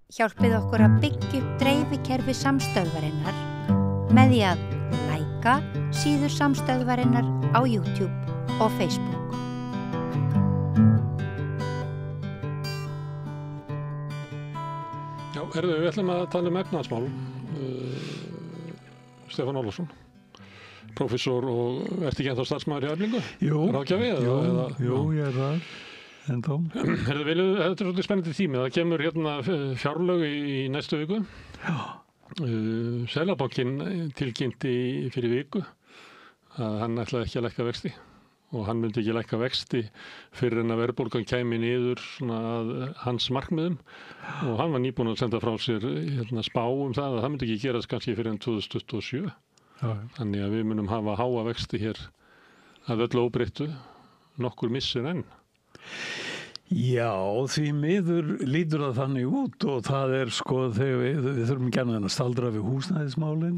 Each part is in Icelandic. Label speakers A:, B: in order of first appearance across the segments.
A: hjálpið okkur að byggja upp dreifikerfi samstöðvarinnar með því að læka síður samstöðvarinnar á YouTube og Facebook.
B: Já, við ætlum að tala efnahagsmál. Stefán Ólafsson, prófessor og ert ekki ennþá starfsmaður í Eflingu?
C: Jú,
B: ráðgjafi,
C: jú, ég það. Ennþá.
B: Þetta er svolítið spennandi tími. Það kemur fjárlög í næstu viku.
C: Já.
B: Seðlabankinn tilkynnti fyrir viku að hann ætlaði ekki að lækka vexti og hann myndi ekki lækka vexti fyrir en að verðbólgan kæmi niður að hans markmiðum og hann var nýbúinn að senda frá sér spá það að það myndi ekki gerast kannski fyrir en 2027.
C: Já.
B: Þannig að við munum hafa háa vexti hér að öllu óbreyttu nokkur missir enn.
C: Já, því miður lítur það þannig út og það þegar við þurfum gjarna að staldra við húsnæðismálin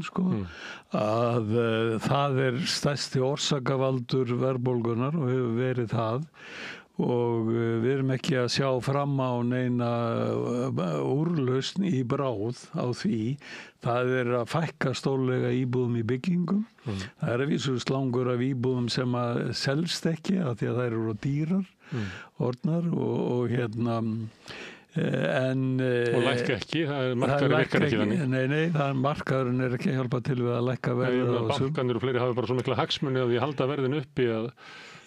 C: að það stærsti orsakavaldur verðbólgunar og hefur verið það og við erum ekki að sjá fram á neina úrlausn í bráð á því. Það að fækka stórlega íbúðum í byggingum. Það að vísu slangur af íbúðum sem að selst ekki af því að þær eru dýrar orðnar og
B: og lækka ekki, markaðurinn virkar ekki þannig.
C: Nei, markaðurinn ekki að hjálpa til við að lækka verðið á þessu.
B: Bankanir og fleiri hafa bara svo mikla hagsmuni að því halda verðin uppi að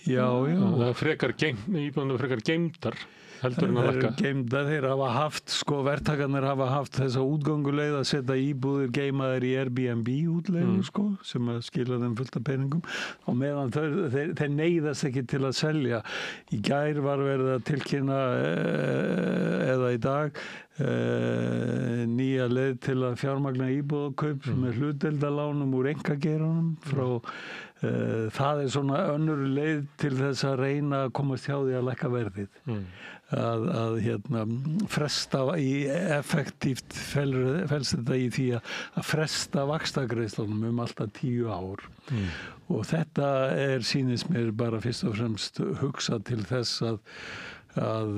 B: það íbúðunum frekar geymdar heldur en að lækka.
C: Þeir hafa haft, verktakarnir hafa haft þessa útgönguleið að setja íbúðir geymaðir í Airbnb útleigu sem að skila þeim fullt af peningum og meðan þeir neyðast ekki til að selja. Í gær var verið að tilkynna eða í dag nýja leið til að fjármagna íbúðakaup með hlutdeildarlánum úr einkageiranum frá það svona önnur leið til þess að reyna að komast hjá því að lækka verðið. Að fresta effektíft felst þetta í því að fresta vaxtagreiðslunum alltaf 10 ár. Og þetta sýnist mér bara fyrst og fremst hugsa til þess að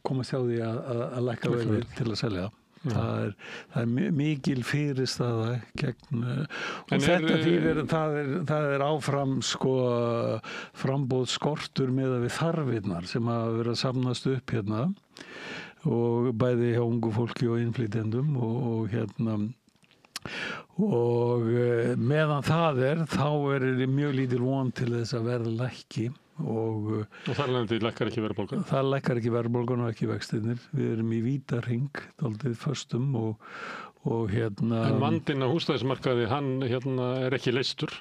C: komast hjá því að lækka verðið til að selja. Það er mikil fyrirstaða gegn og þetta þýðir það áfram frambóð skortur með við þarfirnar sem hafa verið að safnast upp hérna og bæði hjá ungu fólki og innflytjendum og meðan það þá mjög lítil von til þess að verða lækki og
B: þar lendi lækkar ekki verðbólgan?
C: Það lækkar ekki verðbólgan og ekki vextirnir. Við erum í vítahring dálítið föstum og
B: En vandinn á húsnæðismarkaði, hann ekki leystur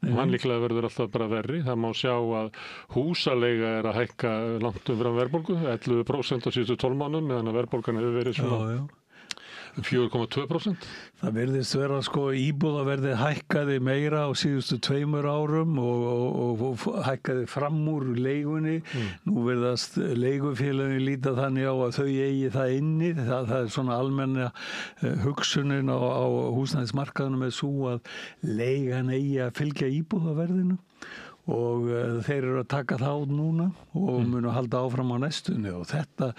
B: og hann líklega verður alltaf bara verri. Það má sjá að húsaleiga að hækka langt umfram verðbólgu, 11% á síðustu 12 mánuðum meðan að verðbólgan hefur verið svona 4,2%.
C: Það virðist vera íbúðaverðið hækkaði meira á síðustu 2 árum og hækkaði fram úr leigunni. Nú virðast leigufélögin líta þannig á að þau eigi það inni. Það svona almenna hugsunin á húsnæðismarkaðnum sú að leigan eigi að fylgja íbúðaverðinu. Og þeir eru að taka það út núna og munu halda áfram á næstunni og þetta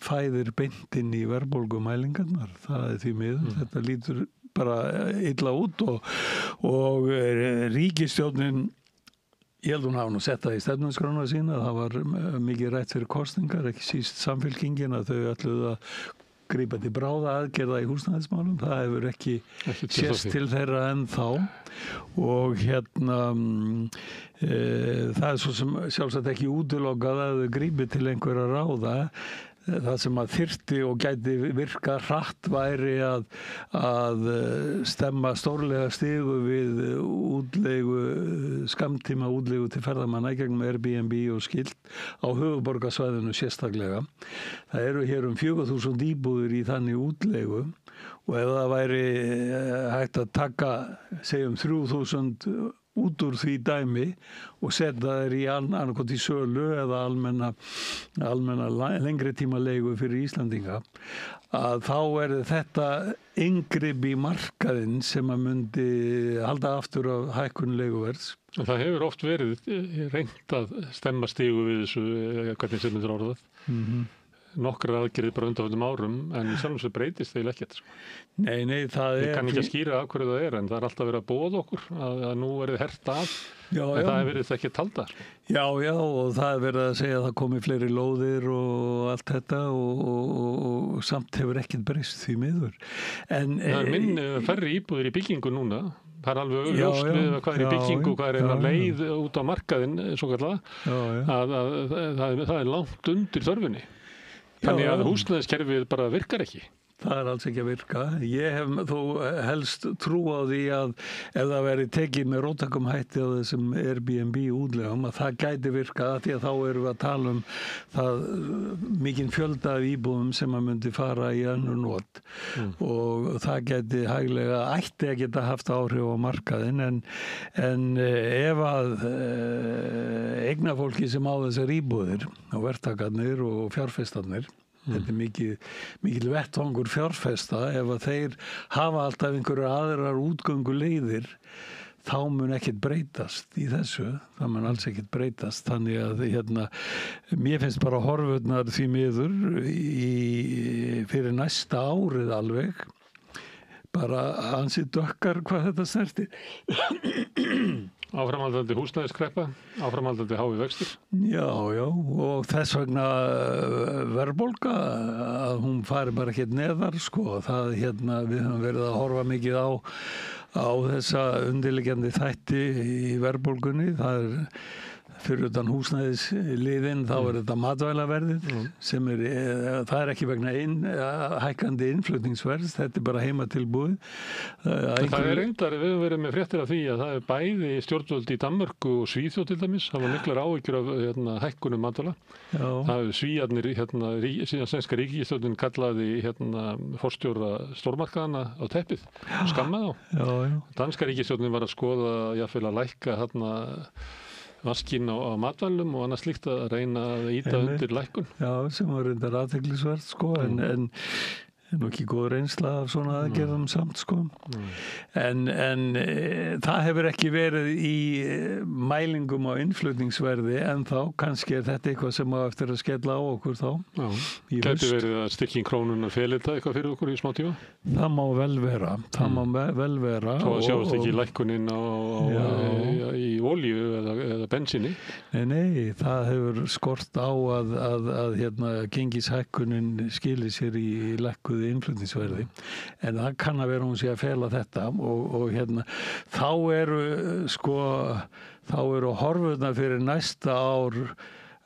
C: fæðir beintinn í verðbólgumælingarnar. Það því miður, þetta lítur bara illa út og ríkisstjórnin, ég held hún hafa nú sett það í stefnuskrána sína, það var mikið rætt fyrir kosningar, ekki síst Samfylkingin að þau ætluðu að grípa til bráða aðgerða í húsnæðismálum. Það hefur ekki sést til þeirra ennþá og það svo sem sjálfsagt ekki útilokað að þau grípi til einhverja ráða. Það sem að þyrfti og gæti virka hratt væri að stemma stórlega stigu við skammtíma útleigu til ferðamanna gegnum Airbnb og skilt á höfuðborgarsvæðinu sérstaklega. Það eru hér 4.000 íbúðir í þannig útleigu og ef það væri hægt að taka, segjum 3.000 út úr því dæmi og setja þeir í annarkot í sölu eða almenna lengri tíma leigu fyrir Íslandinga, að þá þetta inngrip í markaðinn sem að myndi halda aftur af hækkun leiguverðs.
B: Það hefur oft verið reynt að stemma stigu við þessu, hvernig sem þetta er orðað. nokkrar aðgerðir bara undanförnum árum en sjálfum sem breytist þeir ekkert. Sko.
C: Nei, það
B: Ég kann ekki að skýra af hverju það en það er alltaf verið að boða okkur að nú verið hert af
C: Já,
B: en það er verið ekki talda. Sko.
C: Já, og það er verið að segja að það komi fleiri lóðir og allt þetta og samt hefur ekkert breyst því miður. En
B: það er færri íbúðir í byggingu núna. Það er alveg ljóst við hvað er í byggingu, hvað er leið út á markaðinn, svo kallega, að það er langt undir þörfunni. Þannig að húsnæðiskerfið bara virkar ekki.
C: Það er alls ekki að virka. Ég hef þó helst trú á því að ef það veri tekið með róttakum hætti á þessum Airbnb útlegum að það gæti virkað því að þá erum við að tala um það mikinn fjölda af íbúðum sem að myndi fara í önnur not og það gæti hæglega ætti að geta haft áhrif á markaðinn en ef að eignafólki sem á þessar íbúðir og verktakarnir og fjárfestarnir þetta er mikil vettvangur fjárfesta ef að þeir hafa alltaf einhverjar aðrar útgönguleiðir þá mun ekkert breytast í þessu það mun alls ekkert breytast þannig að mér finnst bara horfurnar því miður fyrir næsta árið alveg bara ansið dökkar hvað þetta snertir
B: Áframhaldandi húsnæðiskreppa, áframhaldandi hái vextir.
C: Já, og þess vegna verðbólga að hún fari bara ekkert neðar, sko. Það við höfum verið að horfa mikið á þessa undirliggjandi þætti í verðbólgunni. Það er fyrir utan húsnæðisliðin, þá er þetta matvælaverðið sem það er ekki vegna hækkandi innflutningsverð, þetta er bara heimatilbúið.
B: Það er reyndar, við höfum verið með fréttir af því að það er bæði stjórnvöld í Danmörku og Svíþjóð til dæmis, það var miklar áhyggjur af hækkunum matvæla. Það hefur Svíarnir, síðan sænska ríkisstjórnin kallaði forstjóra stórmarkaðana á teppið, skammaði á. Danska ríkisstjórnin var að skoða jafnvel að lækka vaskinn á matvælum og annað slíkt að reyna að ýta undir lækkun. Já, sem var reyndar athyglisvert, sko, en nú ekki góð reynsla af svona aðgerðum samt, sko. En það hefur ekki verið í mælingum á innflutningsverði en þá kannski er þetta eitthvað sem á eftir að skella á okkur þá. Já, gæti verið að styrking krónunar feli þetta eitthvað fyrir okkur í smá tíma?
C: Það má vel vera,
B: Svo að sjáast ekki lækkunin í olíu eða bensíni?
C: Nei, það hefur skort á að gengishækkunin skilir sér í lækkuð innflutningsverði en það kann að vera hún sé að fela þetta og þá eru horfurnar fyrir næsta ár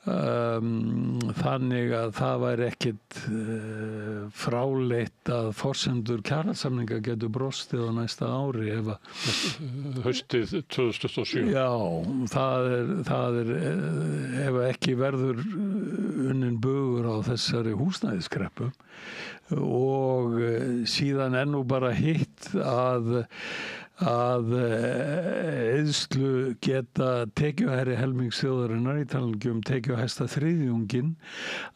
C: þannig að það væri ekkit fráleitt að forsendur kjarasamninga getur brostið á næsta ári
B: haustið 2027.
C: Já, það er ef ekki verður unnin bugur á þessari húsnæðiskreppu og síðan nú bara hitt að eyðslu geta tekjuhærri helmingsþjóðarinnar í talningu tekjuhæsta þriðjunginn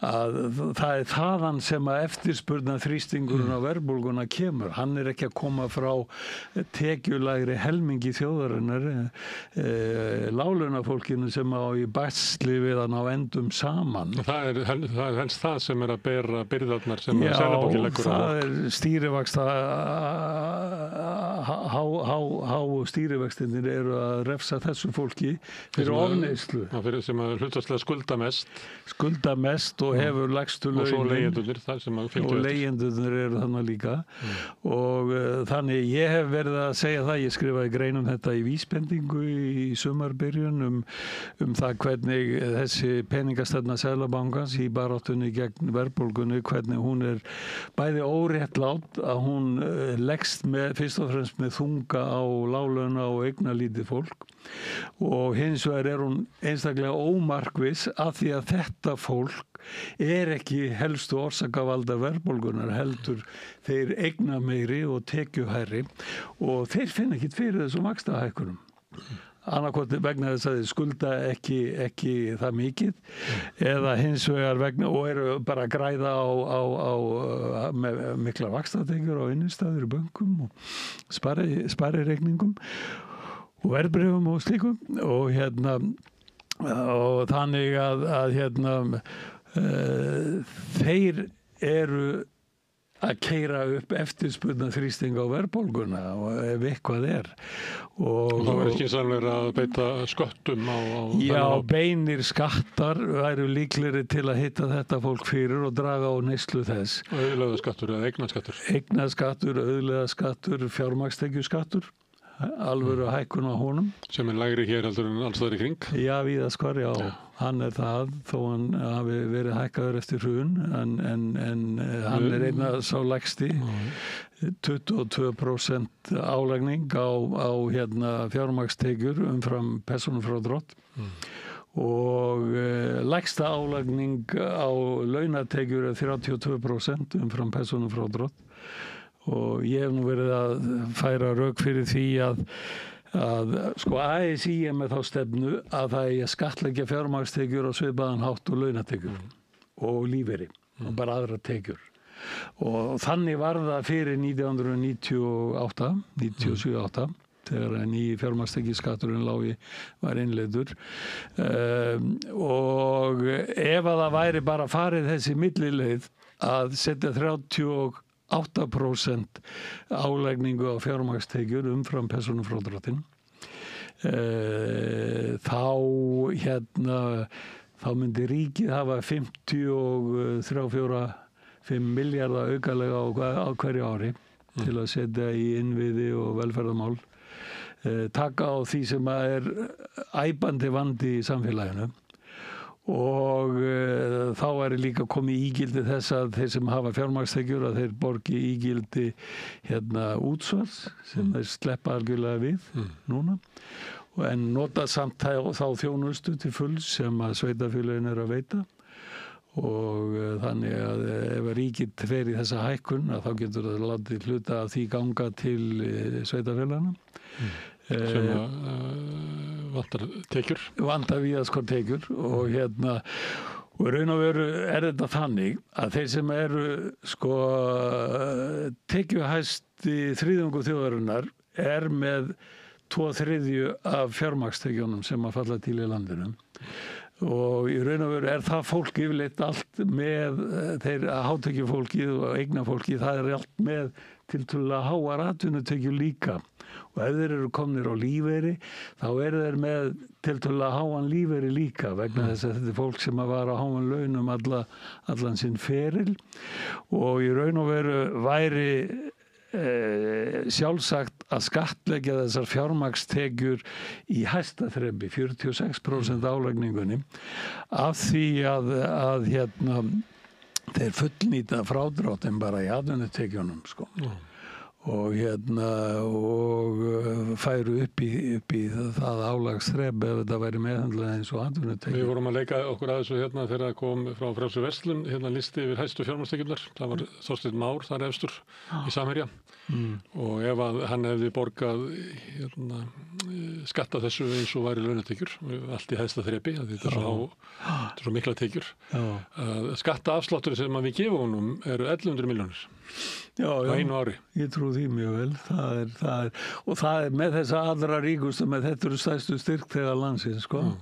C: að það er þaðan sem að eftirspurna þrýstingurinn á verðbólguna kemur. Hann er ekki að koma frá tekjulægri helmingi þjóðarinnar láglaunafólkinu sem á í basli við að ná endum saman.
B: Það er helst það sem er að bera byrðarnar sem að Seðlabankinn leggur á.
C: Já, það er stýrivaxta há stýrivextinir eru að refsa þessu fólki fyrir ofneyslu.
B: Sem að hlutfallslega skulda mest og hefur lægstu launin. Og svo leigjendurnir, það sem að fylgja.
C: Og leigjendurnir eru þannig líka. Og þannig ég hef verið að segja það, ég skrifaði grein um þetta í vísbendingu í sumarbyrjun um það hvernig þessi peningastefna Seðlabankans í baráttunni gegn verðbólgunni, hvernig hún er bæði óréttlát að hún leggst fyrst og fremst með þunga á láglauna og eignalítið fólk og hins vegar hún einstaklega ómarkviss af því að þetta fólk er ekki helstu orsakavalda verðbólgunar heldur þeir eigna meiri og tekjuhærri og þeir finna ekkert fyrir þessum vaxtahækkunum. Annarkvort vegna þess að þeir skulda ekki það mikið eða hins vegar vegna og eru bara að græða með miklar vaxtatekjur á innistæður í bönkum og sparireikningum og verðbréfum og slíkum og þannig að þeir eru að keyra upp eftirspurna þrýsting á verðbólguna og ef eitthvað
B: Og það var ekki sannlega að beita sköttum á
C: Já, beinir skattar væru líklegri til að hitta þetta fólk fyrir og draga á neyslu þess.
B: Auðlegðaskattur eða eignaskattur.
C: Eignaskattur, auðlegðaskattur, fjármagnstekjuskattur, alvöru hækkun á honum.
B: Sem lægri hér heldur en alls þar í kring.
C: Já, víðast hvar, já. Hann það, þó hann hafi verið hækkaður eftir hrun, en hann einna sá lægsti. 22% álagning á fjármagnstekjur umfram persónufrádrátt og lægsta álagning á launatekjur 32% umfram persónufrádrátt og ég hef nú verið að færa rök fyrir því að sko ASÍ með þá stefnu að það er skattleggja fjármagnstekjur á svipaðan hátt og launatekjur og lífeyri og bara aðra tekjur. Og þannig var það fyrir 1998, 97-98 þegar nýji fjármagnstekjuskatturinn var innleiddur og ef að það væri bara farið þessi millileið að setja 38% álagningu á fjármagnstekjur umfram persónufrádráttinn þá myndi ríkið hafa 5 milljarða aukalega á hverju ári til að setja í innviði og velferðarmál, taka á því sem er æpandi vandi í samfélaginu og þá er líka komið ígildi þess að þeir sem hafa fjármagnstekjur að þeir borgi ígildi útsvars sem þeir sleppa algjörlega við núna en nota samt þá þjónustu til fulls sem að sveitarfélögin eru að veita og þannig að ef ríkið fer í þessa hækkun að þá getur það látið hluta af því ganga til sveitarfélagana
B: sem vantar tekjur
C: víðast hvar tekjur og raun og veru er þetta þannig að þeir sem eru sko tekjuhæsti þriðjungur þjóðarinnar er með 2/3 af fjármagnstekjunum sem að falla til í landinu og í raun og veru er það fólk yfirleitt allt með þeir hátekjufólkið og eignafólkið það er allt með tiltölulega háar atvinnutekjur líka og ef þeir eru komnir á lífeyri þá eru þeir með tiltölulega háan lífeyri líka vegna þess að þetta er fólk sem var á háan launum allan sinn feril og í raun og veru væri sjálfsagt að skattleggja þessar fjármagnstekjur í hæsta þrepi 46% álagningunni af því að þeir fullnýta frádráttinn bara í atvinnutekjunum sko. Og færu upp í það álagsþrep ef þetta væri meðhandlað eins og atvinnutekjur.
B: Við vorum að leika okkur að þessu þegar það kom frá Frjálsri verslun listi yfir hæstu fjármagnstekjurnar. Það var Þorsteinn Már þar efstur í Samherja og ef að hann hefði borgað skatta þessu eins og væri launatekjur allt í hæsta þrepi, þetta er svo mikla tekjur. Skattaafsláttur sem við gefum honum eru 1100 milljónir.
C: Já,
B: einu ári.
C: Ég trú því mjög vel. Og það er með þessa allra ríkustu með þetta eru stærstu styrkþegar landsins, sko.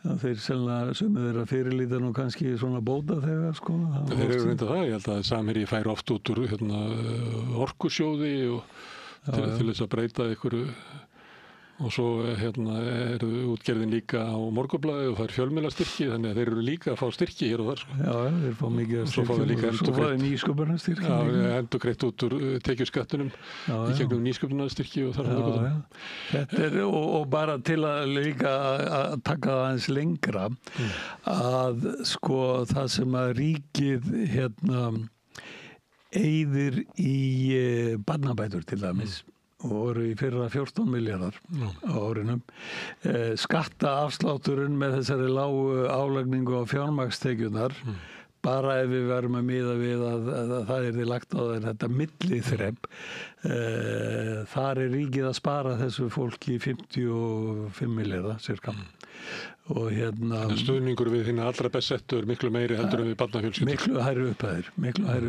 C: Þeir sennilega sumir þeirra fyrirlíta nú kannski svona bóta þegar, sko.
B: Þeir eru reynda það. Ég held að Samherji fær oft út úr orkusjóði og til þess að breyta einhverju. Og svo eru útgerðin líka á Morgunblaðið og það er fjölmiðlastyrki þannig að þeir eru líka að fá styrki hér og þar sko.
C: Já, þeir fá mikið að styrki og svo fáið nýsköpunarstyrki.
B: Já, endurgreitt út úr tekjuskattunum í gegnum nýsköpunarstyrki og þar.
C: Þetta er og bara til að líka að taka það aðeins lengra að sko það sem að ríkið eyðir í barnabætur til dæmis og voru í fyrra 14 milljarðar á árinu. Skattaafslátturinn með þessari lágu álagningu á fjármagnstekjurnar bara ef við verum að miða við að það yrði lagt á þetta milliþrep þar er ríkið að spara þessu fólki 55 milljarða cirka og
B: stuðningur við hina allra best settu miklu meiri heldur en við barnafjölskyldur.
C: Miklu hærri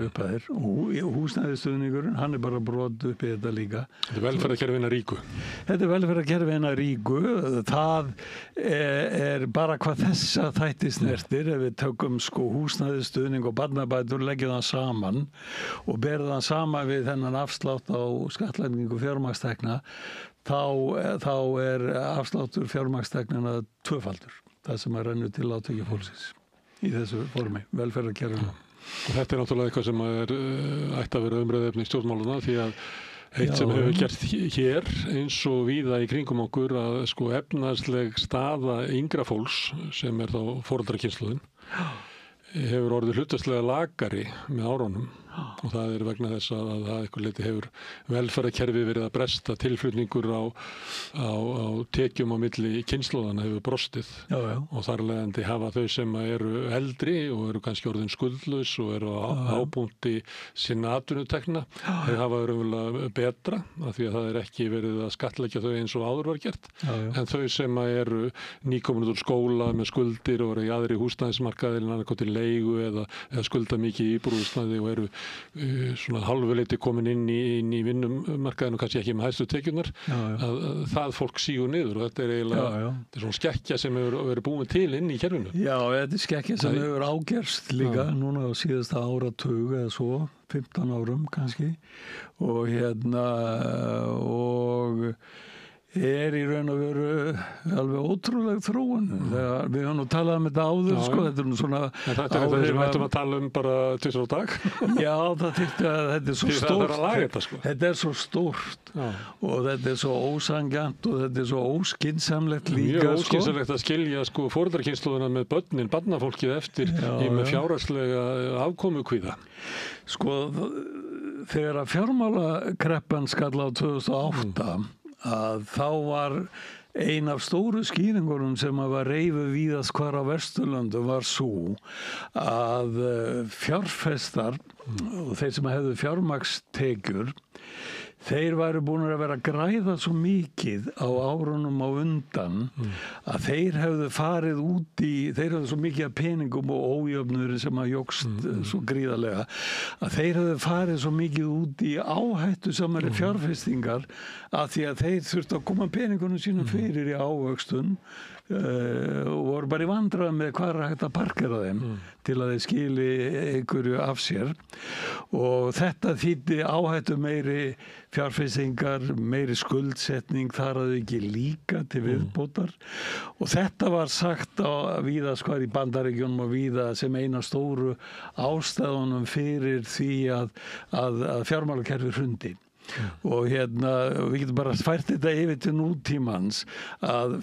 C: upphæðir og húsnæðisstuðningurinn, hann bara brot upp í þetta líka.
B: Þetta er velferðarkerfi hinna ríku.
C: Þetta er velferðarkerfi hinna ríku. Það er bara hvað þessa þætti snertir, ef við tökum sko húsnæðisstuðning og barnabætur, leggjum það saman og berðum það saman við þennan afslátt á skattlagningu fjármagnstekna, þá er afsláttur fjármagnsteknina tvöfaldur, það sem rennur til lágtekjufólksins í þessu formi, velferðarkerfinu.
B: Og þetta er náttúrulega eitthvað sem ætti að vera umræðuefni í stjórnmáluna, því að eitt sem hefur gert hér eins og víða í kringum okkur að sko efnahagsleg staða yngra fólks, sem er þá foreldrakynslóðin, hefur orðið hlutfallslega lakari með árunum og það er vegna þess að það eitthvað leyti hefur velferðarkerfi verið að bresta, tilflutningur á tekjum á milli kynslóðana hefur brostið og þar leiðandi hafa þau sem eru eldri og eru kannski orðin skuldlaus og eru á ábúndi sinna atvinnutekna, þau hafa raunverulega betra af því að það er ekki verið að skattleggja þau eins og áður var gert, en þau sem eru nýkomin út úr skóla með skuldir og eru í aðri húsnæðismarkaði en annað til leigu eða skulda mikið í íbúðarhúsnæði og eru svona hálfuleiti komin inn í vinnumarkaðinu, kannski ekki með hæstu tekjurnar, að það fólk sígur niður og þetta er eiginlega þetta er svona skekkja sem hefur verið búin til inn í kerfinu. Já, þetta er skekkja sem hefur ágerst líka núna á síðasta áratug eða svo, 15 árum kannski og og er í raun og veru alveg ótrúleg þróun. Við höfum nú talað um þetta áður, sko, þetta er nú svona þetta er það sem við ættum að tala um bara 2 á dag. Já, það þyrfti að þetta er svo stórt. Þetta er svo stórt og þetta er svo ósanngjarnt og þetta er svo óskynsamlegt líka. Mjög óskynsamlegt að skilja sko foreldrakynslóðina með börnin, barnafólkið eftir í með fjárhagslega afkomukvíða. Sko, þegar að fjármálakreppan skall á 2008 að þá var ein af stóru skýringunum sem var reifu víðast hvar á Vesturlöndum var sú að fjárfestar og þeir sem hefðu fjármagnstekjur, þeir væru búin að vera að græða svo mikið á árunum á undan að þeir hefðu farið út í, þeir hefðu svo mikið af peningum og ójöfnur sem að jókst svo gríðarlega, að þeir hefðu farið svo mikið út í áhættu samari fjárfestingar að því að þeir þurftu að koma peningunum sínum fyrir í ávöxtun og voru bara í vandræðum með hvað er hægt að parkera þeim til að þeir skili einhverju af sér og þetta þýddi áhættu meiri fjárfestingar, meiri skuldsetning þar að ekki líka til viðbótar og þetta var sagt á víða skvar í Bandaríkjunum og víða sem eina stóru ástæðunum fyrir því að fjármálakerfi hrundi. Og við getum bara fært þetta yfir til nútímans að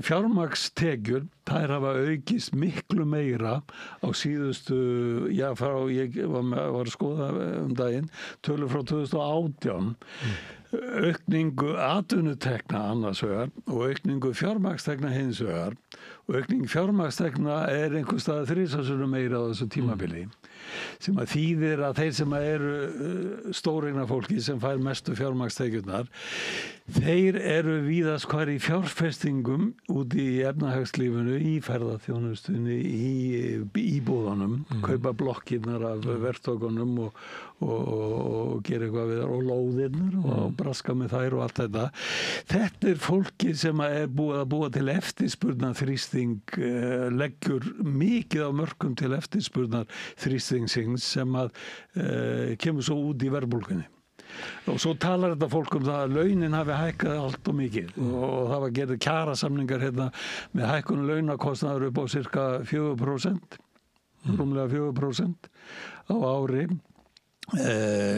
B: fjármagnstekjur þær hafa aukist miklu meira á síðustu, ég var að skoða daginn, tölur frá 2018 aukningu atvinnutekna annars vegar og aukningu fjármagnstekna hins vegar og aukning fjármagnstekna er einhvers staðar 3 sinnum meira á þessu tímabili sem að þýðir að þeir sem eru stóreigna fólki sem fær mestu fjármagnstekjurnar þeir eru víðast hvar í fjárfestingum út í efnahagslífinu, í ferðaþjónustunni, í íbúðunum, kaupa blokkirnar af verktökunum og gera eitthvað við þar og lóðirnar og braska með þær og allt þetta. Þetta er fólki sem er búið að búa til eftirspurnar þrýsting, leggjur mikið á mörkum til eftirspurnar þrýstingsins sem að kemur svo út í verðbólgunni. Og svo talar þetta fólk um það að launin hafi hækkað allt og mikið og það var gerð kjarasamningar með hækkun launakostnaður upp á cirka 4%, rúmlega 4% á ári.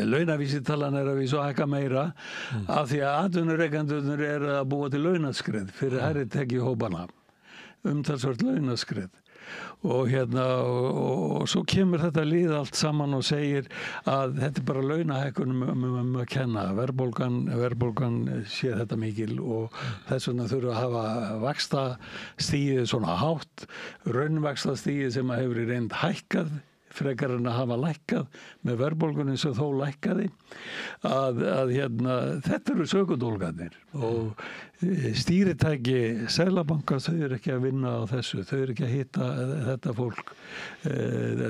B: Launavísitalan er að vísu að hækka meira af því að atvinnurekendurnir eru að búa til launaskrið fyrir hærri tekjuhópana, umtalsvert launaskrið. Og og svo kemur þetta lið allt saman og segir að þetta er bara launahækkunum að kenna. Verðbólgan sé þetta mikil og þess vegna þurfa að hafa vaxtastigið svona hátt, raunvaxtastigið sem hefur í reynd hækkað
C: frekar en að hafa lækkað með verðbólgunni sem þó lækkaði að þetta eru sökudólgarnir og stýritæki Seðlabanka, þau eru ekki að vinna á þessu, þau eru ekki að hitta þetta fólk,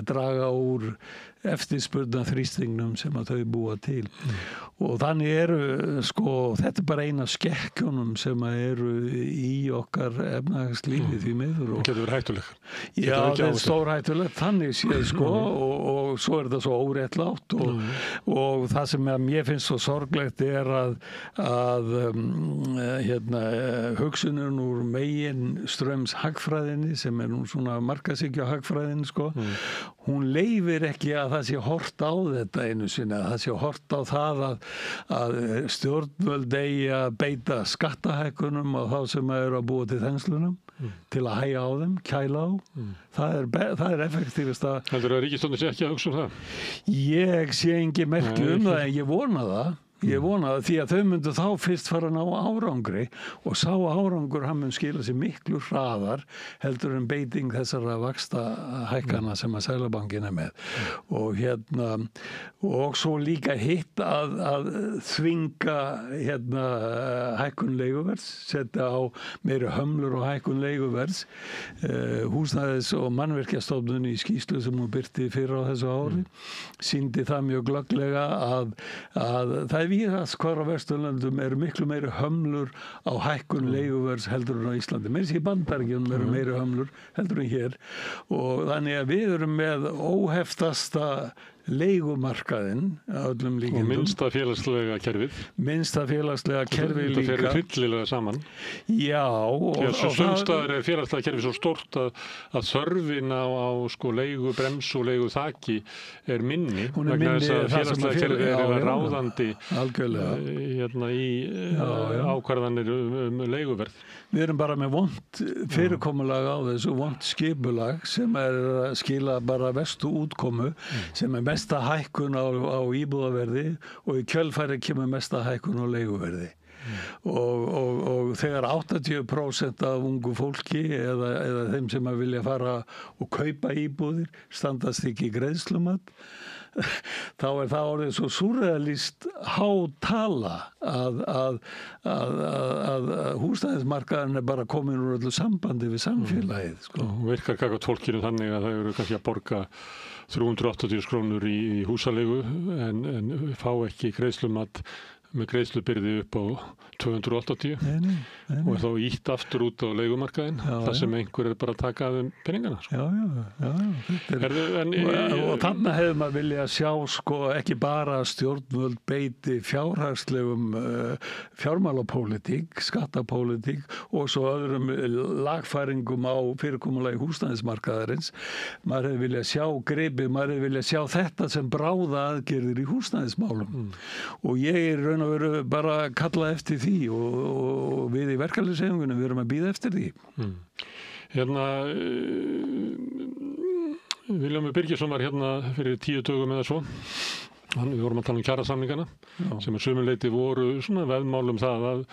C: draga úr eftirspurna þrýstingnum sem að þau búa til og þannig eru þetta er bara eina skekkjunum sem að eru í okkar efnahagslífi því miður og
B: getur verið hættuleg.
C: Já, það er stórhættulegt þannig séð og svo er þetta svo óréttlátt og það sem mér finnst svo sorglegt er að hugsunin úr megin ströms hagfræðinni sem er nú svona markaðshyggja hagfræðin hún leyfir ekki að það sé hort á þetta einu sinni, að það sé hort á það að stjórnvöld eigi að beita skattahækkunum á þá sem eru að búa til þenslunum til að hægja á þeim, kæla á það er effektífist að
B: Heldur að ríkisstjórnin sé ekki að hugsa það?
C: Ég sé engin merki það en ég vona það því að þau myndu þá fyrst fara að ná árangri og sá árangur hann mun skila sér miklu hraðar heldur en beiting þessara vaxtahækkana sem að Seðlabankinn er með og svo líka hitt að þvinga hækkun leiguverðs, setja á meiri hömlur og hækkun leiguverðs Húsnæðis- og mannvirkjastofnun í skýrslu sem hún birti fyrr á þessu ári sýndi það mjög glögglega að það er víðast hvar á Vesturlöndum eru miklu meiri hömlur á hækkun leiguverðs heldur en á Íslandi. Meira sér í Bandaríkjunum eru meiri hömlur heldur en hér og þannig að við erum með óheftasta leigumarkaðinn að öllum líkindum.
B: Og minnsta félagslega kerfið.
C: Minnsta félagslega kerfið líka.
B: Það fer hryllilega saman.
C: Já.
B: Sumstaðar er félagslega kerfið svo stórt að þörfin á leigu bremsu og leigu þaki er minni.
C: Hún er minni.
B: Félagslega kerfið er ráðandi í ákvarðanir leiguverð.
C: Við erum bara með vont fyrirkomulag á þessu, vont skipulag sem er að skila bara verstu útkomu sem er mesta hækkun á íbúðaverði og í kjölfæri kemur mesta hækkun á leiguverði. Og þegar 80% af ungu fólki eða þeim sem að vilja fara og kaupa íbúðir standast ekki í greiðslumat þá er það orðið svo súrrealíst há tala að húsnæðismarkaðurinn er bara komin úr öllu sambandi við samfélagið.
B: Virkar gagnvart fólkinu þannig að það eru kannski að borga 380 krónur í húsaleigu en fá ekki greiðslumat með greiðslubyrði upp á 280 og er þá ítt aftur út á leigumarkaðinn þar sem einhver er bara að taka af peningana.
C: Og þannig hefur maður vilja sjá ekki bara stjórnvöld beiti fjárhagslegum fjármálapólitík, skattapólitík og svo öðrum lagfæringum á fyrirkomulagi húsnæðismarkaðarins. Maður hefur vilja sjá gripið, maður hefur vilja sjá þetta sem bráða aðgerðir í húsnæðismálum og ég er raun og veru bara að kalla eftir því og við í verkalýðshreyfingunni við erum að bíða eftir því.
B: Vilhjálmur Birgisson var fyrir 10 dögum eða svo. Við vorum að tala um kjarasamningana sem að sömuleyti voru svona veðmál það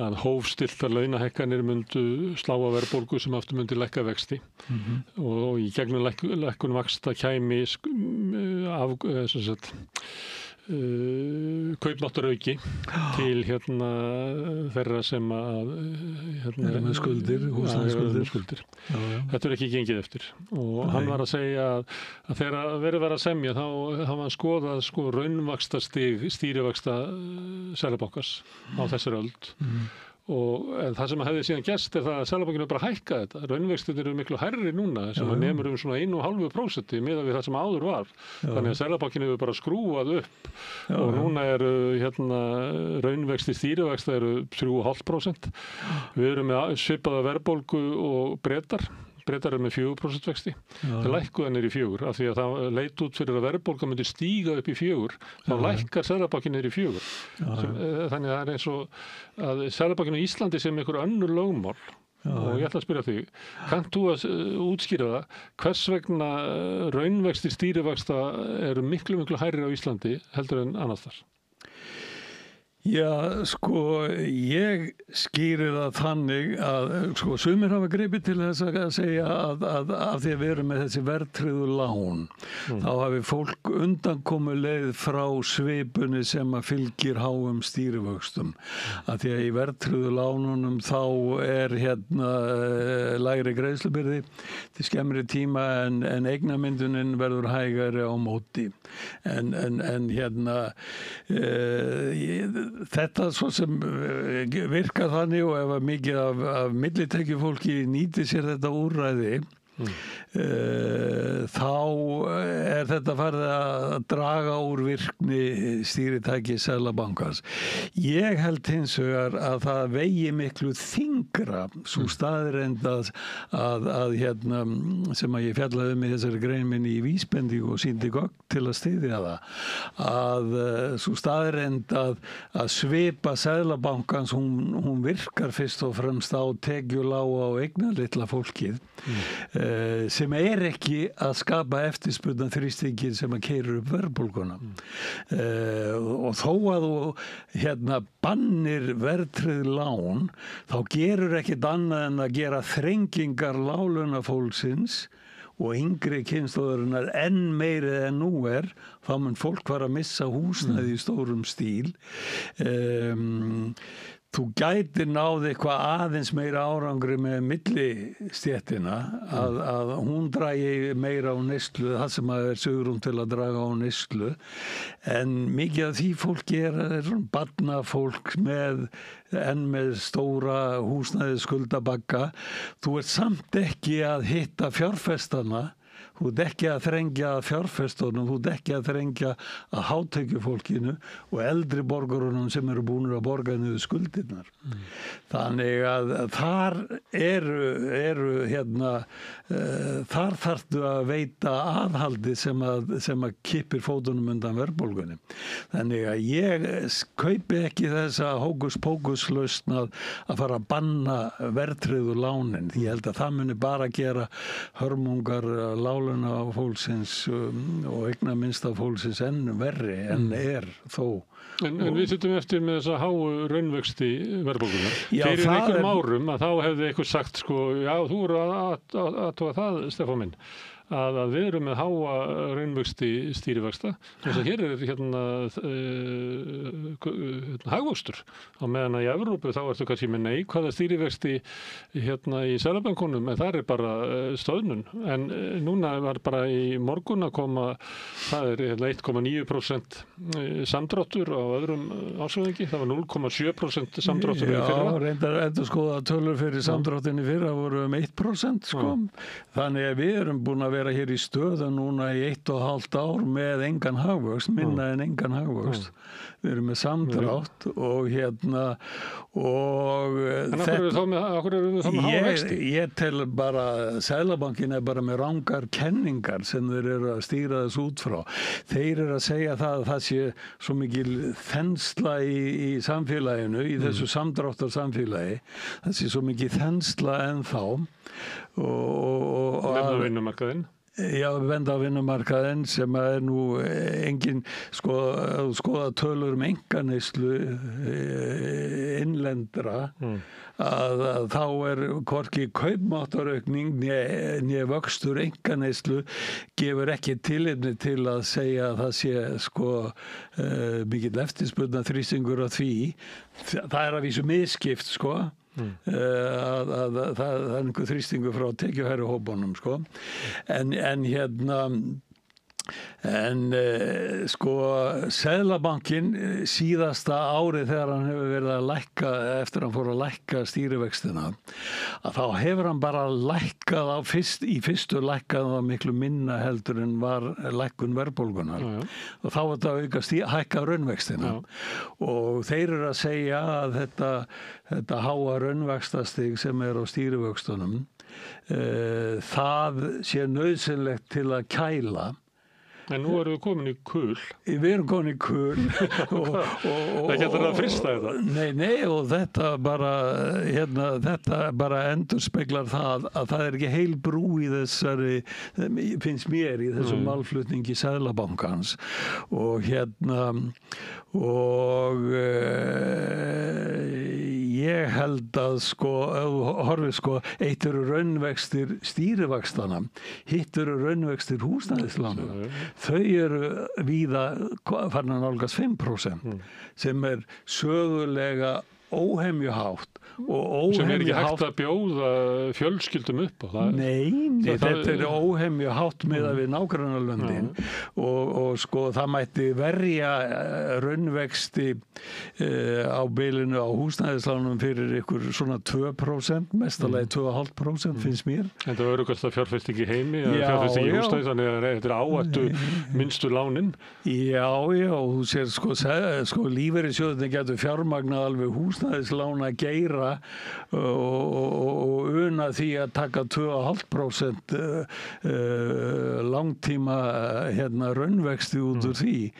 B: að hófstilltar launahækkanir myndu slá á verðbólgu sem aftur myndi lækka vexti og í gegnum lækkun vaxta kæmi kaupmáttarauki til þeirra sem að
C: eru með skuldir, húsnæðisskuldir.
B: Þetta er ekki gengið eftir og hann var að segja að þegar verið var að semja þá hafa hann skoðað raunvaxtastig stýrivaxta Seðlabankans á þessari öld og það sem hefði síðan gerst er það að Seðlabankinn er bara að hækka þetta. Raunvextirnir eru miklu hærri núna sem að nemur svona 1,5% miðað við það sem áður var. Þannig að Seðlabankinn hefur bara skrúað upp og núna eru raunvextir stýrivaxta eru 3,5%. Við erum með svipaða verðbólgu og Bretar eru með 4% vexti. Það lækkuða niður í 4 af því að það leit út fyrir að verðbólga myndi stíga upp í 4. Þá lækkar Seðlabankinn niður í 4. Þannig að það er eins og að Seðlabankinn á Íslandi sem einhver önnur lögmál og ég ætla að spyrja þig, kannt þú að útskýra það hvers vegna raunvextir stýrivaxta eru miklu hærri á Íslandi heldur en annars þar?
C: Já, sko, ég skýri það þannig að, sko, sumir hafa gripið til þess að segja að af því að við erum með þessi verðtryggðu lán, þá hafi fólk undankomuleið frá svipunni sem að fylgir háum stýrivöxtum. Að því að í verðtryggðu lánunum þá hérna lægri greiðslubyrði til skemmri tíma en eignamyndunin verður hægari á móti. En hérna þetta svo sem virkar þannig og ef að mikið af millitekjufólki nýti sér þetta úrræði þá þetta farið að draga úr virkni stýritæki Seðlabankans. Ég held hins vegar að það vegi miklu þyngra svo staðreynd að hérna sem að ég fjallaði í þessari grein minni í vísbendingu og sýndi gögn til að styðja það að svo staðreynd að svipa Seðlabankans hún virkar fyrst og fremst á tekjulága og eignalitla fólkið sem ekki að skapa eftirspurnar þrýstingin sem að keyrir upp verðbólguna. Og þó að þú hérna bannir verðtryggð lán, þá gerur ekkert annað en að gera þrengingar láglaunafólksins og yngri kynslóðarinnar enn meiri en nú þá mun fólk fara að missa húsnæði í stórum stíl. Þú gætir náð eitthvað aðeins meira árangri með millistéttina að hún dragi meira á neyslu, það sem að svigrúm til að draga á neyslu, en mikið af því fólki barnafólk með stóra húsnæði skuldabagga. Þú ert samt ekki að hitta fjárfestana. Þú ert ekki að þrengja að fjárfestunum, þú ert ekki að þrengja að hátekjufólkinu og eldri borgurunum sem eru búin að borga niður skuldirnar. Þannig að þar eru hérna, þar þarftu að veita aðhaldi sem að kippir fótunum undan verðbólgunni. Þannig að ég kaupi ekki þessa hókus-pókus-lausn að fara að banna verðtryggðu lánin. Ég held að það muni bara gera hörmungar láglauna fólksins og eignaminnsta fólksins enn verri en þó.
B: En við sittum eftir með þessa háu raunvexti verðbólgunnar. Fyrir einhverjum árum að þá hefði eitthvað sagt sko, já þú eru að tóa það, Stefán minn, að við erum með háa raunvexti stýrivaxta. Þess að hér hérna hagvöxtur. Á meðan að í Evrópu þá ertu kannski með neikvæða stýrivexti hérna í Seðlabankanum, en það bara stöðnun. En núna var bara í morgun að koma, það 1,9% samdráttur á öðrum ársfjórðungi. Það var 0,7% samdráttur í fyrra.
C: Já, reyndar endurskoða tölur fyrir samdráttinni fyrra voru 1%, sko. Þannig að við erum búin að vera hér í stöðu núna í 1,5 ár með engan hagvöxt, minna en engan hagvöxt. Við erum með samdrátt og hérna og
B: en okkur eru við þá með háa vexti?
C: Ég tel bara, Seðlabankin bara með rangar kenningar sem þeir eru að stýra þess út frá. Þeir eru að segja að það sé svo mikil þensla í samfélaginu, í þessu samdráttar samfélagi, það sé svo mikil þensla ennþá og
B: að vinnumarkaðinn.
C: Já, venda á vinnumarkaðinn sem nú engin, skoða tölur einkaneyslu innlendra að þá hvorki kaupmáttaraukning né vöxtur einkaneyslu gefur ekki tilefni til að segja að það sé mikill eftirspurnar þrýstingur af því. Það að vísu misskipt, það einhver þrýstingur frá tekjuhærri hópunum, en hérna Seðlabankinn síðasta árið þegar hann hefur verið að lækka, eftir hann fór að lækka stýrivextina, að þá hefur hann bara lækkað í fyrstu lækkað það miklu minna heldur en var lækkun verðbólgunar og þá var þetta hækka raunvextina og þeir eru að segja að þetta háa raunvextastig sem á stýrivöxtunum það sé nauðsynlegt til að kæla
B: En nú erum við komin í kul.
C: Við erum komin í kul.
B: Það getur að frista þetta.
C: Nei, og þetta bara endurspeglar það að það er ekki heil brú í þessari, finnst mér, í þessum málflutningi Seðlabankans. Og ég held að eitt eru raunvextir stýrivextana, hitt eru raunvextir húsnæðislána. Þau eru víða farin að nálgast 5%, sem er sögulega óhemjuhátt.
B: Sem er ekki hægt að bjóða fjölskyldum upp á það.
C: Nei, þetta er óhemjuhátt miðað við nágrannalöndin og það mætti verja raunvexti á bilinu á húsnæðislánum fyrir ykkur svona 2%, mestalagi 2,5% finnst mér.
B: En það var öruggast að fjárfesting í heimi, fjárfesting í húsnæði, þannig að þetta er áhættu minnstu lánin. Já,
C: þú sér lífeyrissjóðirnir getur fjármagnað alveg húsnæðislána geira og una því að taka 2,5% langtíma raunvexti út úr því,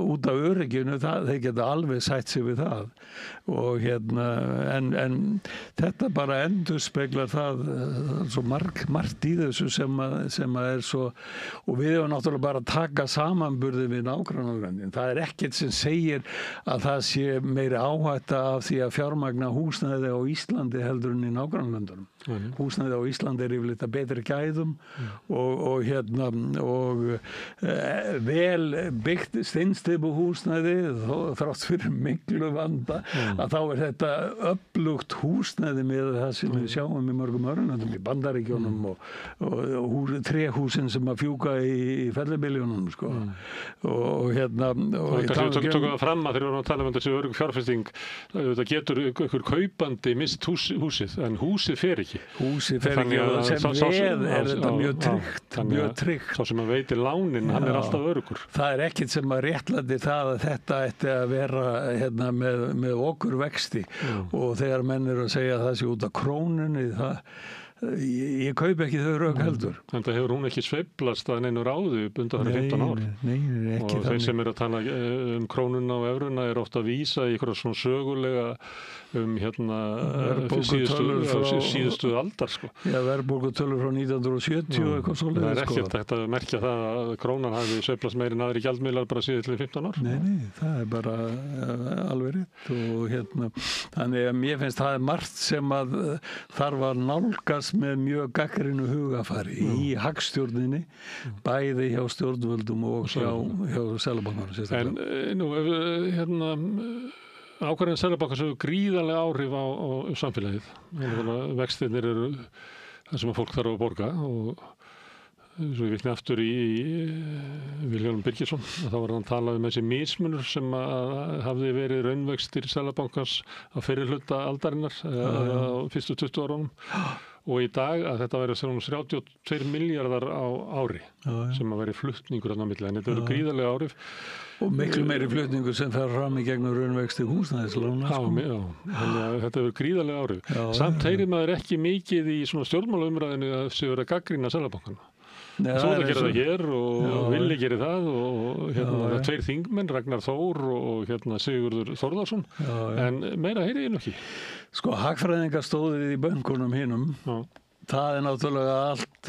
C: út af örygginu, þeir geta alveg sætt sig við það. Og en þetta bara endurspeglar það svo margt í þessu sem er svo, og við hefum náttúrulega bara að taka samanburði við nágrannalöndin. Það er ekkert sem segir að það sé meiri áhætta af því að fjármagna húsnæði á Íslandi heldur en í nágrannalöndunum. Húsnæði á Íslandi er yfirleitt að betri gæðum og vel byggt steinsteypu húsnæði þrátt fyrir miklu vanda að þá er þetta öflugt húsnæði með það sem við sjáum í mörgum öðrum í Bandaríkjunum og tréhúsin sem að fjúka í fellibyljónum og
B: kannski við tókum það fram að þegar við vorum að tala um þessi örugg fjárfesting, þetta getur einhver kaupandi mist húsið, en húsið fer ekki.
C: Húsið fer ekki og sem veð er þetta mjög tryggt.
B: Sá sem að veitir lánin, hann er alltaf öruggur.
C: Það er ekkert sem að réttlæti það að þetta ætti að vera með okkur vexti og þegar menn eru að segja að það sé út af krónunni, ég kaup ekki þau rök heldur.
B: En það hefur hún ekki sveiflast að neinu ráðu bundið fyrir 15 ár.
C: Nei, ekki þannig.
B: Og þeir sem eru að tala krónuna og evruna er ofta að vísa í eitthvað svona sögulega síðustu aldar
C: Já, verðbólgutölur frá 1970 og eitthvað svoleiðis.
B: Það er ekkert hægt að merkja það að krónan hafi sveiflast meiri en aðri gjaldmiðlar bara síðan 15 ár.
C: Nei, það er bara alveg rétt og þannig að mér finnst það er margt sem að þarf að nálgast með mjög gagnrýnu hugafari í hagstjórninni, bæði hjá stjórnvöldum og hjá Seðlabankanum.
B: En nú, ákvarðin Seðlabankans hefur gríðarlega áhrif á samfélagið. Vextirnir eru það sem að fólk þarf að borga og svo ég vitni aftur í Vilhjálm Birgisson þá var hann talað um þessi mismunur sem að hafði verið raunvextir Seðlabankans á fyrri hluta aldarinnar á fyrstu 20 árunum og í dag að þetta væri 32 miljardar á ári sem að veri flutningur þarna á milli, en þetta eru gríðarlega áhrif
C: og miklu meiri flutningur sem fer fram í gegnum raunvexti húsnæðislána.
B: Já, þannig að þetta eru gríðarlega áhrif. Samt heyrir maður ekki mikið í svona stjórnmálaumræðinu að þessi verið að gagnrýna Seðlabankana. Svo það gerir það hér og Villi gerir það og það er 2 þingmenn, Ragnar Þór og Sigurður Þórðarsson, en meira heyri ég nú ekki.
C: Hagfræðingar stóðið í bönkunum hinum, það er náttúrulega allt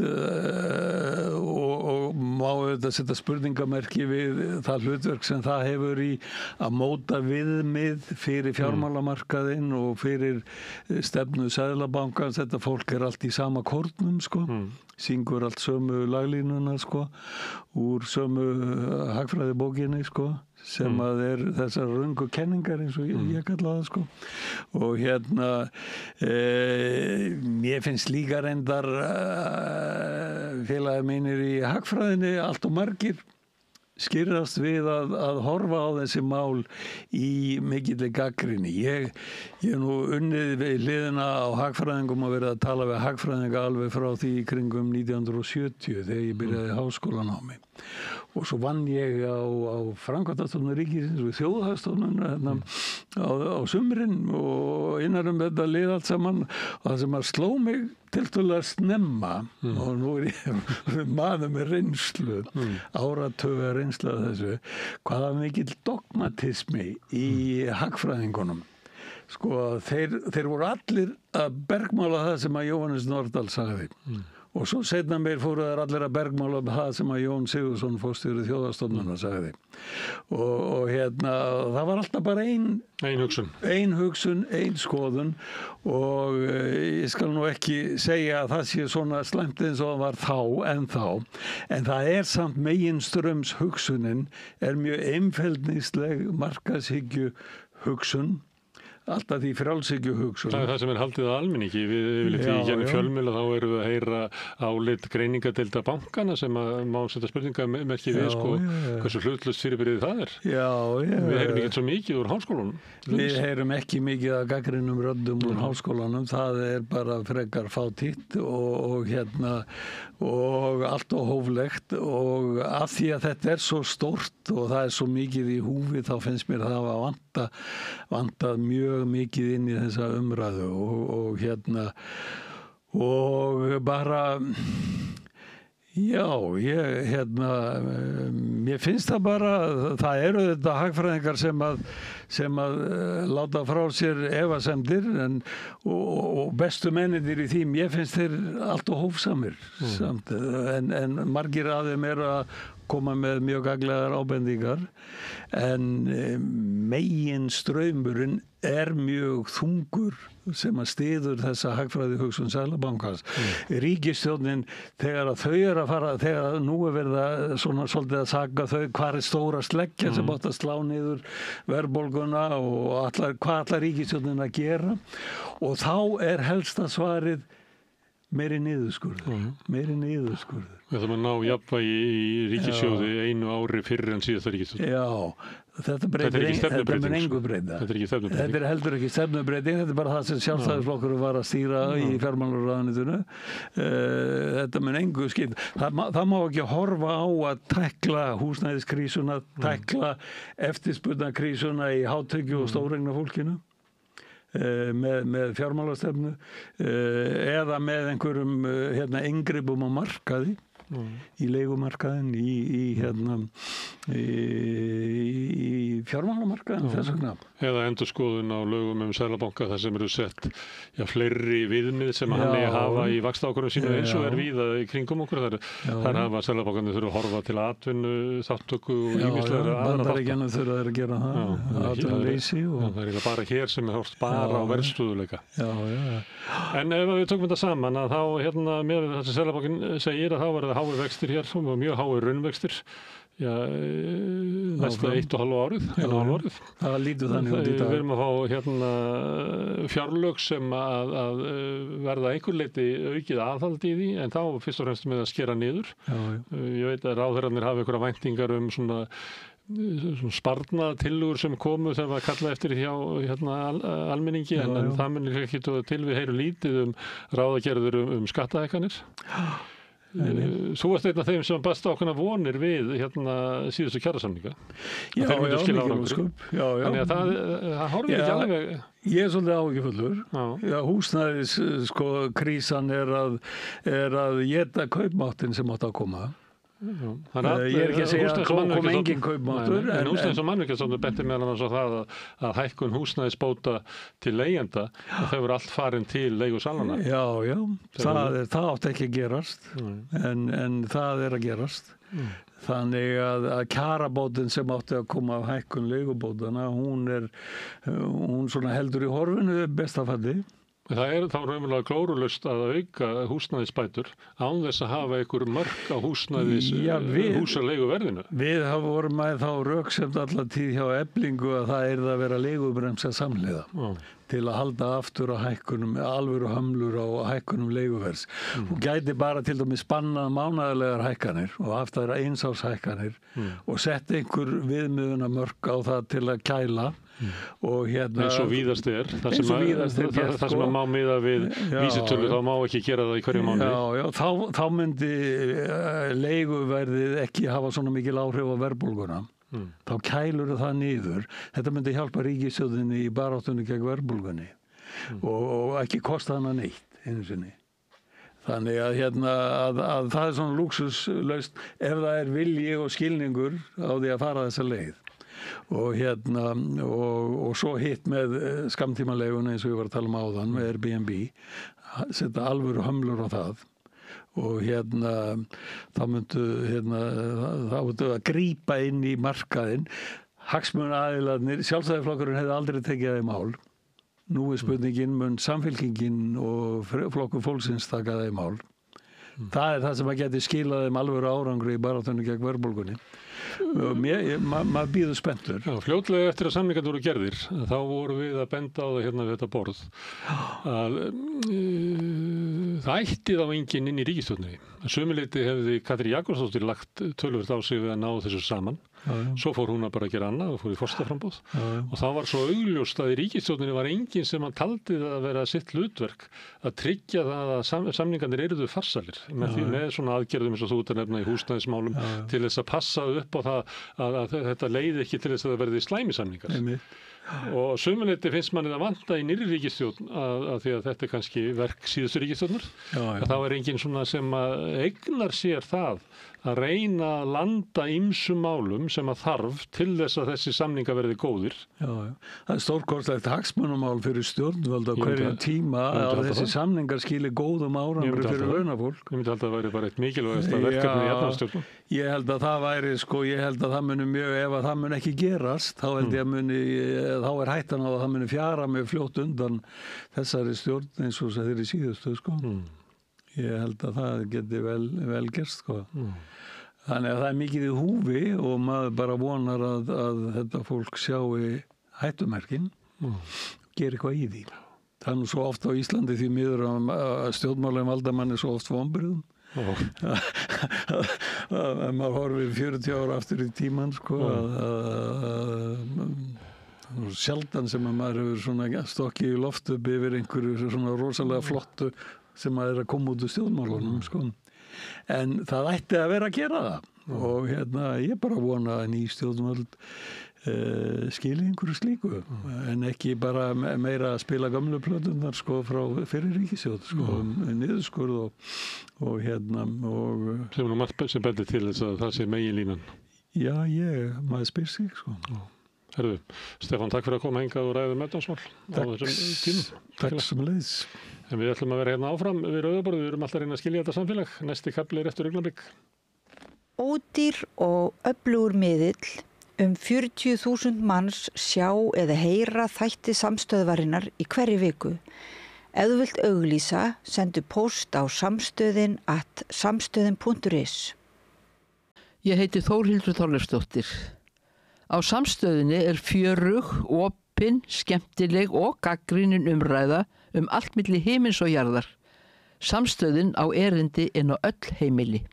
C: og má auðvitað setja spurningamerki við það hlutverk sem það hefur í að móta viðmið fyrir fjármálamarkaðinn og fyrir stefnu Seðlabankans. Þetta fólk er allt í sama kórnum, syngur allt sömu laglínuna, úr sömu hagfræðibókinni, sem að er þessar röngu kenningar eins og ég kalla það, og mér finnst líka reyndar félagir mínir í hagfræðinni allt og margir skýrast við að horfa á þessi mál í mikilli gagnrýni. Ég nú unnið við hliðina á hagfræðingum og verið að tala við hagfræðinga alveg frá því í kringum 1970 þegar ég byrjaði háskólanámi. og svo vann ég á framkvæmdastofnun ríkisins við þjóðhagstofnun á sumrin og innan þetta lið allt saman og það sem að sló mig tiltölulega snemma og nú ég maður með reynslu áratuga reynslu af þessu hvaða mikill dogmatismi í hagfræðingunum sko þeir voru allir að bergmála það sem að Jóhannes Nordal sagði og svo seinna meir fóru þær allir að bergmála það sem að Jón Sigurðsson forstjóri þjóðastofnunar sagði og það var alltaf bara ein hugsun, ein skoðun og ég skal nú ekki segja að það sé svona slæmt eins og það var þá en það samt meginströms hugsunin mjög einfeldningsleg markaðshyggju hugsun alltaf því frjálshyggju hugsun.
B: Það það sem haldið á almenningi. Við yfirleitt í gennum fjölmiðla þá erum við að heyra álit greiningadeilda bankana sem að má setja spurningamerki við hversu hlutlaust fyrirbærið það
C: Já.
B: Við heyrum ekki svo mikið úr háskólanum.
C: Við heyrum ekki mikið að gagnrýnum röddum úr háskólanum. Það bara frekar fátítt og allt og hóflegt og af því að þetta svo stórt og það svo mikið í húfi þá finnst mér það að vantað mjög mikið inn í þessa umræðu og bara mér finnst það bara það eru þetta hagfræðingar sem að láta frá sér efasemdir og bestu mennirnir í því mér finnst þeir allt og hófsamir samt, en margir af þeim að koma með mjög gagnlegar ábendingar en megin straumurinn mjög þungur sem að styður þessa hagfræði hugsun Seðlabankans. Ríkisstjórnin þegar að þau að fara þegar nú verið svona svolítið að saka þau hvar stóra sleggja sem átt að slá niður verðbólguna og hvað allar ríkisstjórnin að gera og þá helsta svarið meiri niðurskurður.
B: Við þurfum að ná jafnvægi í ríkissjóði einu ári fyrr en síðasta ríkisstjórn.
C: Já, þetta mun engu breyta. Þetta heldur ekki stefnubreyting, þetta bara það sem Sjálfstæðisflokkurinn var að stýra í fjármálaráðuneytinu. Þetta mun engu skipt. Það má ekki horfa á að tækla húsnæðiskrísuna, tækla eftirspurnarkrísuna í hátekju og stóreigna fólkinu. Með fjármálastefnu eða með einhverjum inngripum á markaði í leigumarkaðin í fjármálamarkaðin þess vegna.
B: Eða endurskoðun á lögum Seðlabanka þar sem eru sett fleiri viðmið sem hann eigi að hafa í vaxtaákvörðunum sínu eins og víða í kringum okkur. Þar hafa Seðlabankarnir þurfa að horfa til atvinnu, þátttöku og ýmislegra aðra þátta.
C: Bandaríkjanna þurfa að gera það, atvinnuleysi.
B: Það bara hér sem horft bara á verðstöðuleika. En ef við tökum þetta saman að þá með það sem Seðlabankinn segir að þá verða háir vextir hér og mjög háir raunvextir næsta 1,5 árið.
C: Það lítur þannig út í dag.
B: Við erum að fá fjárlög sem að verða einhver leyti aukið aðhald í því en þá fyrst og fremst með að skera niður. Ég veit að ráðherrarnir hafa einhverja væntingar svona sparnaðartillögur sem komu þegar var kallað eftir hjá almenningi en það mun ekki til við heyrum lítið ráðagerður skattahækkanir. Þú varst einn af þeim sem bast ákveðna vonir við síðustu kjarasamninga.
C: Já, mikið skup.
B: Þannig að það horfir ekki alveg.
C: Ég svolítið áhyggjufullur. Húsnæðis krísan að éta kaupmáttinn sem átti að koma.
B: Ég
C: ekki að segja að kom engin kaupmáttur
B: en Húsnæðis- og mannvirkjastofnun benti meðal annars á það að hækkun húsnæðisbóta til leigjenda og þau voru allt farin til leigusalana.
C: Já, það átti ekki að gerast en það að gerast. Þannig að kjarabótin sem átti að koma af hækkun leigubótana hún svona heldur í horfinu bestafalli.
B: Það þá raunverulega glórulaust að auka húsnæðisbætur án þess að hafa einhver mörk á húsaleiguverðinu.
C: Við vorum með þá röksemd alla tíð hjá Eflingu að það að vera leigubremsa samhliða til að halda aftur á hækkunum, alvöru hömlur á hækkunum leiguverðs. Hún gæti bara til dæmis spannað mánaðarlegar hækkanir og haft þær einsárs hækkanir og sett einhver viðmiðunarmörk á það til að kæla og hérna
B: eins og víðast er það sem að má miða við vísitölu, þá má ekki gera það í hverju mánuði.
C: Þá myndi leiguverðið ekki hafa svona mikil áhrif á verðbólguna. Þá kælur það niður. Þetta myndi hjálpa ríkissjóðinni í baráttunni gegn verðbólgunni og ekki kosta hana neitt einu sinni. Þannig að það er svona lúxuslaust ef það er vilji og skilningur á því að fara þessa leið. Og svo hitt með skammtímaleguna eins og ég var að tala um áðan með Airbnb, setja alvöru hömlur á það og þá myndu að grípa inn í markaðinn. Hagsmunaaðilarnir, Sjálfstæðisflokkurinn hefði aldrei tekið það í mál. Nú er spurningin, mun Samfylkingin og Flokkur fólksins taka það í mál. Það er það sem að geti skilað þeim alvöru árangri í baráttunni gegn verðbólgunni. Maður bíður spenntur.
B: Já, fljótlega eftir að samningar voru gerðir, þá voru við að benda á það hérna við þetta borð. Að það ætti þá enginn inn í ríkisstjórninni. Að sömuleyti hefði Katrín Jakobsdóttir lagt töluvert á sig við að ná þessu saman. Svo fór hún að bara gera annað og fór í forsetaframboð og það var svo augljóst að í ríkisstjórninni var enginn sem að taldi það að vera sitt hlutverk að tryggja það að samningarnir eruðu farsalir með svona aðgerðum eins og þú ert að nefna í húsnæðismálum til þess að passa upp á það að þetta leiði ekki til þess að það verði slæmi samningar. Og sömuleyti finnst manni það vanta í nýrri ríkisstjórn að því að þetta er kannski verk síðustu ríkisstjórnar að þá er enginn svona sem að eignar sér það að reyna að landa ýmsum málum sem að þarf til þess að þessi samningar verði góðir.
C: Það er stórkostlegt hagsmunamál fyrir stjórnvöld á hverjum tíma að þessi samningar skili góðum árangri fyrir launafólk.
B: Ég myndi halda að það væri bara eitt mikilvægasta verkefni í efnahagsstjórnum.
C: Ég held að það væri, ég held að það muni mjög, ef að það muni ekki gerast, þá held ég að þá er hættan á að það muni fjara með fljótt undan þessari stjórn eins og þeirri síðustu, Ég held að það geti vel gerst, Þannig að það er mikið í húfi og maður bara vonar að þetta fólk sjáu hættumerkin og geri eitthvað í því. Það er nú svo oft á Íslandi því miður að stjórnmálaugum valdamann er svo oft vonbrigðum. Að maður horfir 40 ára aftur í tímann, sjaldan sem að maður hefur svona stokkið í loft upp yfir einhverju svona rosalega flottu sem að er að koma út úr stjórnmálunum, En það ætti að vera að gera það og ég bara vona að ný stjórnvöld skili einhverju slíku en ekki bara meira að spila gamlu plöturnar frá fyrir ríkisstjórn niðurskurð og
B: sem nú margt sem bendir til þess að það sé meginlínan.
C: Já, maður spyr sig
B: Herðu, Stefán, takk fyrir að koma hingað og ræða meðdagsmál á þessum tímum.
C: Takk sem leiðis.
B: En við ætlum að vera hérna áfram við Rauðaborðið, við erum alltaf að reyna að skilja þetta samfélag. Næsti kafli er eftir augnablik.
D: Ódýr og öflugur miðill 40.000 manns sjá eða heyra þætti samstöðvarinnar í hverri viku. Ef þú vilt auglýsa, sendu póst á samstöðin@samstöðin.is.
E: Ég heiti Þórhildur Þorleifsdóttir. Á Samstöðinni er fjörug, opin, skemmtileg og gagnrýnin umræða allt milli himins og jarðar. Samstöðin á erindi inn á öll heimili.